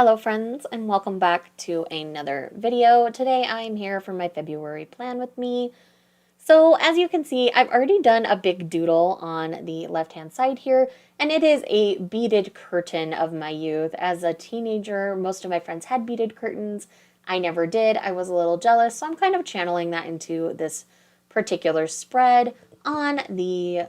Hello friends, and welcome back to another video. Today I'm here for my February plan with me. So as you can see, I've already done a big doodle on the left-hand side here, and it is a beaded curtain of my youth. As a teenager, most of my friends had beaded curtains. I never did. I was a little jealous, so I'm kind of channeling that into this particular spread on the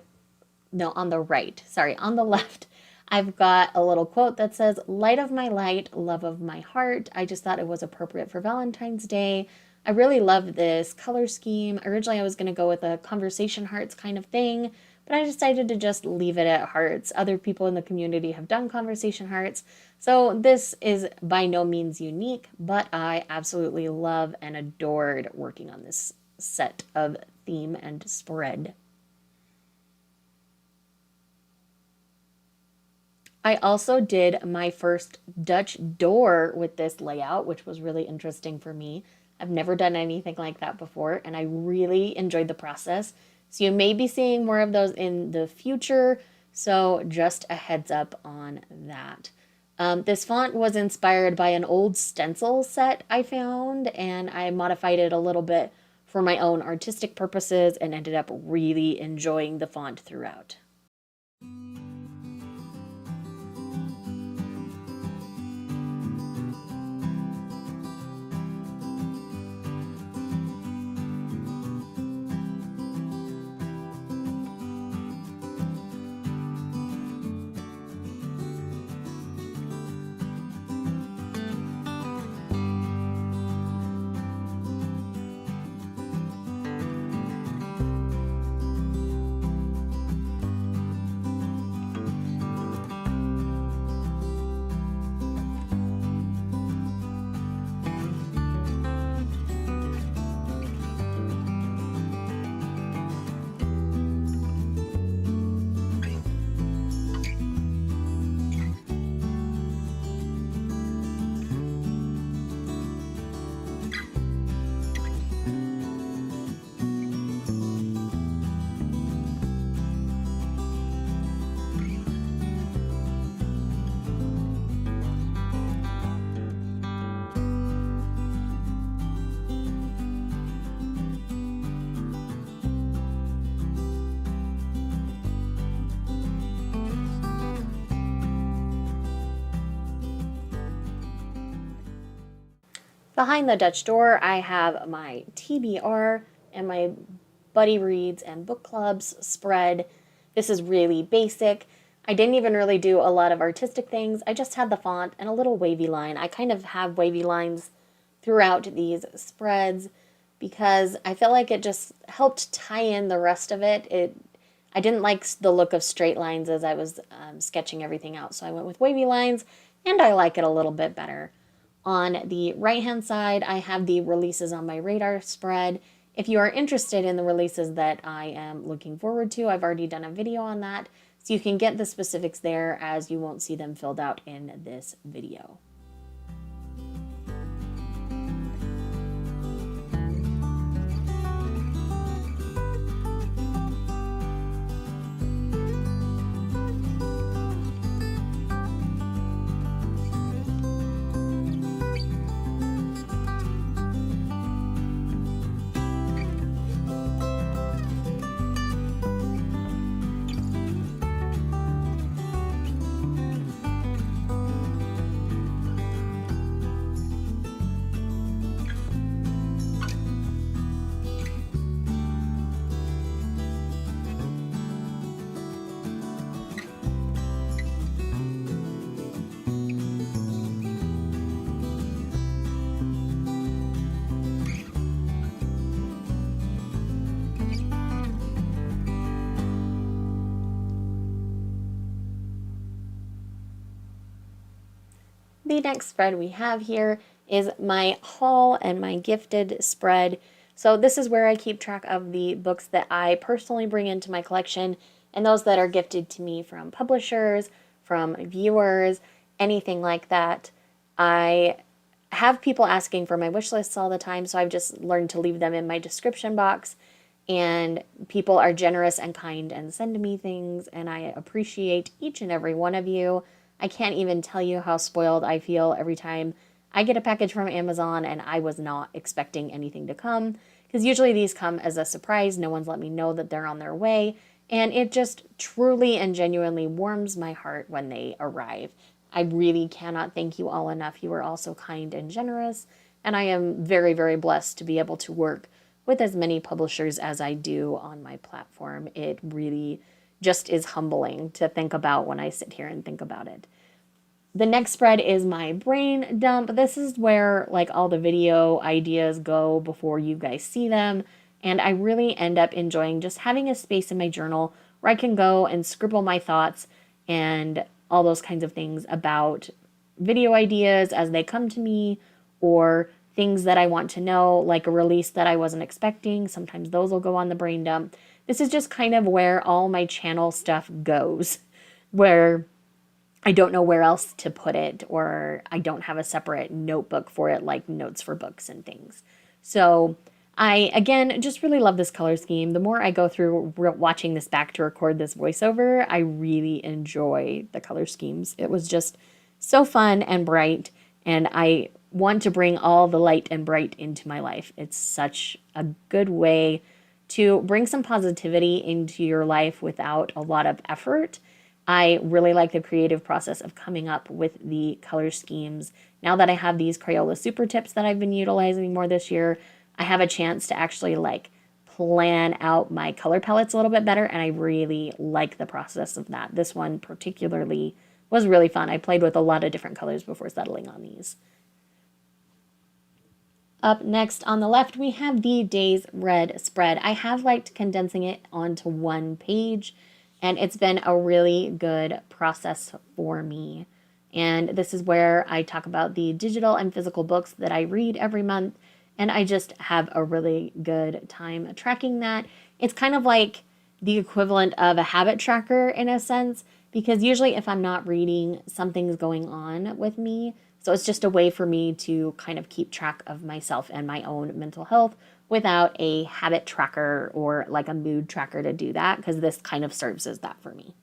on the left. I've got a little quote that says, "Light of my light, love of my heart." I just thought it was appropriate for Valentine's Day. I really love this color scheme. Originally, I was going to go with a conversation hearts kind of thing, but I decided to just leave it at hearts. Other people in the community have done conversation hearts, so this is by no means unique, but I absolutely love and adored working on this set of theme and spread. I also did my first Dutch door with this layout, which was really interesting for me. I've never done anything like that before, and I really enjoyed the process. So you may be seeing more of those in the future, so just a heads up on that. This font was inspired by an old stencil set I found, and I modified it a little bit for my own artistic purposes and ended up really enjoying the font throughout. Behind the Dutch door, I have my TBR and my Buddy Reads and Book Clubs spread. This is really basic. I didn't even really do a lot of artistic things. I just had the font and a little wavy line. I kind of have wavy lines throughout these spreads because I feel like it just helped tie in the rest of it. I didn't like the look of straight lines as I was sketching everything out, so I went with wavy lines, and I like it a little bit better. On the right-hand side, I have the releases on my radar spread. If you are interested in the releases that I am looking forward to, I've already done a video on that, so you can get the specifics there as you won't see them filled out in this video. The next spread we have here is my haul and my gifted spread. So this is where I keep track of the books that I personally bring into my collection and those that are gifted to me from publishers, from viewers, anything like that. I have people asking for my wish lists all the time, so I've just learned to leave them in my description box. And people are generous and kind and send me things, and I appreciate each and every one of you. I can't even tell you how spoiled I feel every time I get a package from Amazon and I was not expecting anything to come, because usually these come as a surprise. No one's let me know that they're on their way. And it just truly and genuinely warms my heart when they arrive. I really cannot thank you all enough. You are all so kind and generous. And I am very, very blessed to be able to work with as many publishers as I do on my platform. It really just is humbling to think about when I sit here and think about it. The next spread is my brain dump. This is where like all the video ideas go before you guys see them. And I really end up enjoying just having a space in my journal where I can go and scribble my thoughts and all those kinds of things about video ideas as they come to me, or things that I want to know, like a release that I wasn't expecting. Sometimes those will go on the brain dump. This is just kind of where all my channel stuff goes, where I don't know where else to put it, or I don't have a separate notebook for it, like notes for books and things. So I, again, just really love this color scheme. The more I go through watching this back to record this voiceover, I really enjoy the color schemes. It was just so fun and bright, and I want to bring all the light and bright into my life. It's such a good way to bring some positivity into your life without a lot of effort. I really like the creative process of coming up with the color schemes. Now that I have these Crayola super tips that I've been utilizing more this year, I have a chance to actually like plan out my color palettes a little bit better, and I really like the process of that. This one particularly was really fun. I played with a lot of different colors before settling on these. Up next on the left, we have the Days Red spread. I have liked condensing it onto one page, and it's been a really good process for me. And this is where I talk about the digital and physical books that I read every month, and I just have a really good time tracking that. It's kind of like the equivalent of a habit tracker in a sense, because usually if I'm not reading, something's going on with me. So it's just a way for me to kind of keep track of myself and my own mental health without a habit tracker or like a mood tracker to do that, because this kind of serves as that for me.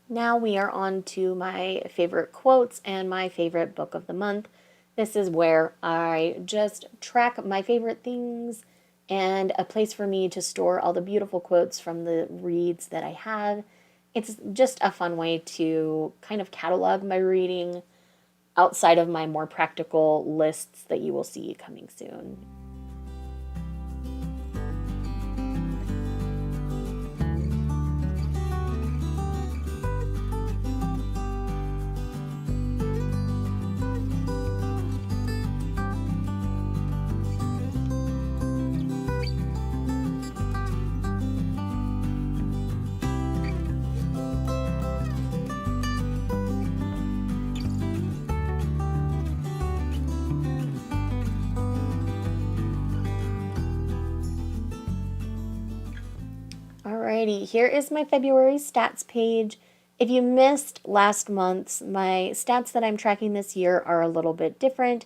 Now we are on to my favorite quotes and my favorite book of the month. This is where I just track my favorite things and a place for me to store all the beautiful quotes from the reads that I have. It's just a fun way to kind of catalog my reading outside of my more practical lists that you will see coming soon. Alrighty, here is my February stats page. If you missed last month's, my stats that I'm tracking this year are a little bit different.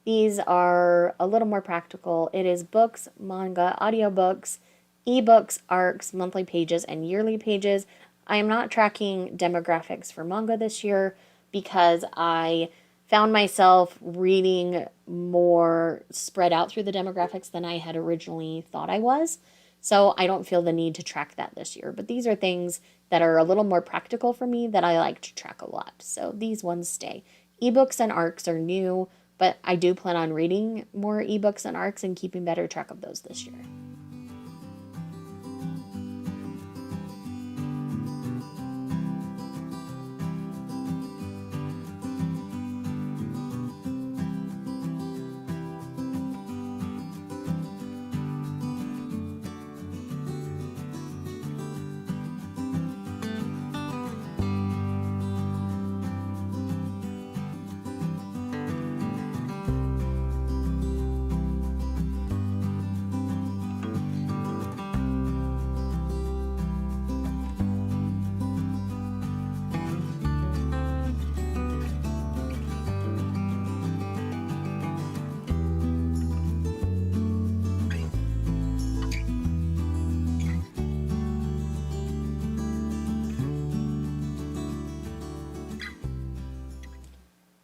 These are a little more practical. It is books, manga, audiobooks, ebooks, arcs, monthly pages, and yearly pages. I am not tracking demographics for manga this year because I found myself reading more spread out through the demographics than I had originally thought I was. So I don't feel the need to track that this year. But these are things that are a little more practical for me that I like to track a lot. So these ones stay. Ebooks and ARCs are new, but I do plan on reading more ebooks and ARCs and keeping better track of those this year.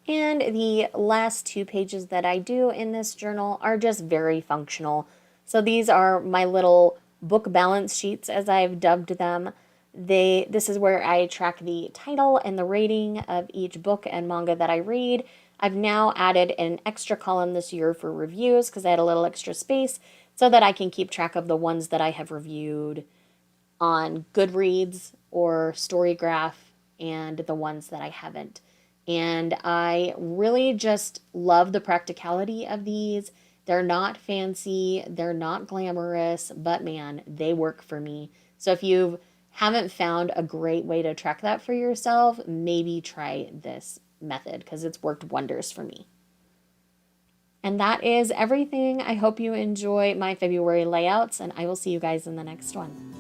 And the last 2 pages that I do in this journal are just very functional. So these are my little book balance sheets, as I've dubbed them. This is where I track the title and the rating of each book and manga that I read. I've now added an extra column this year for reviews because I had a little extra space so that I can keep track of the ones that I have reviewed on Goodreads or Storygraph and the ones that I haven't. And I really just love the practicality of these. They're not fancy, they're not glamorous, but man, they work for me. So if you haven't found a great way to track that for yourself, maybe try this method because it's worked wonders for me. And that is everything. I hope you enjoy my February layouts, and I will see you guys in the next one.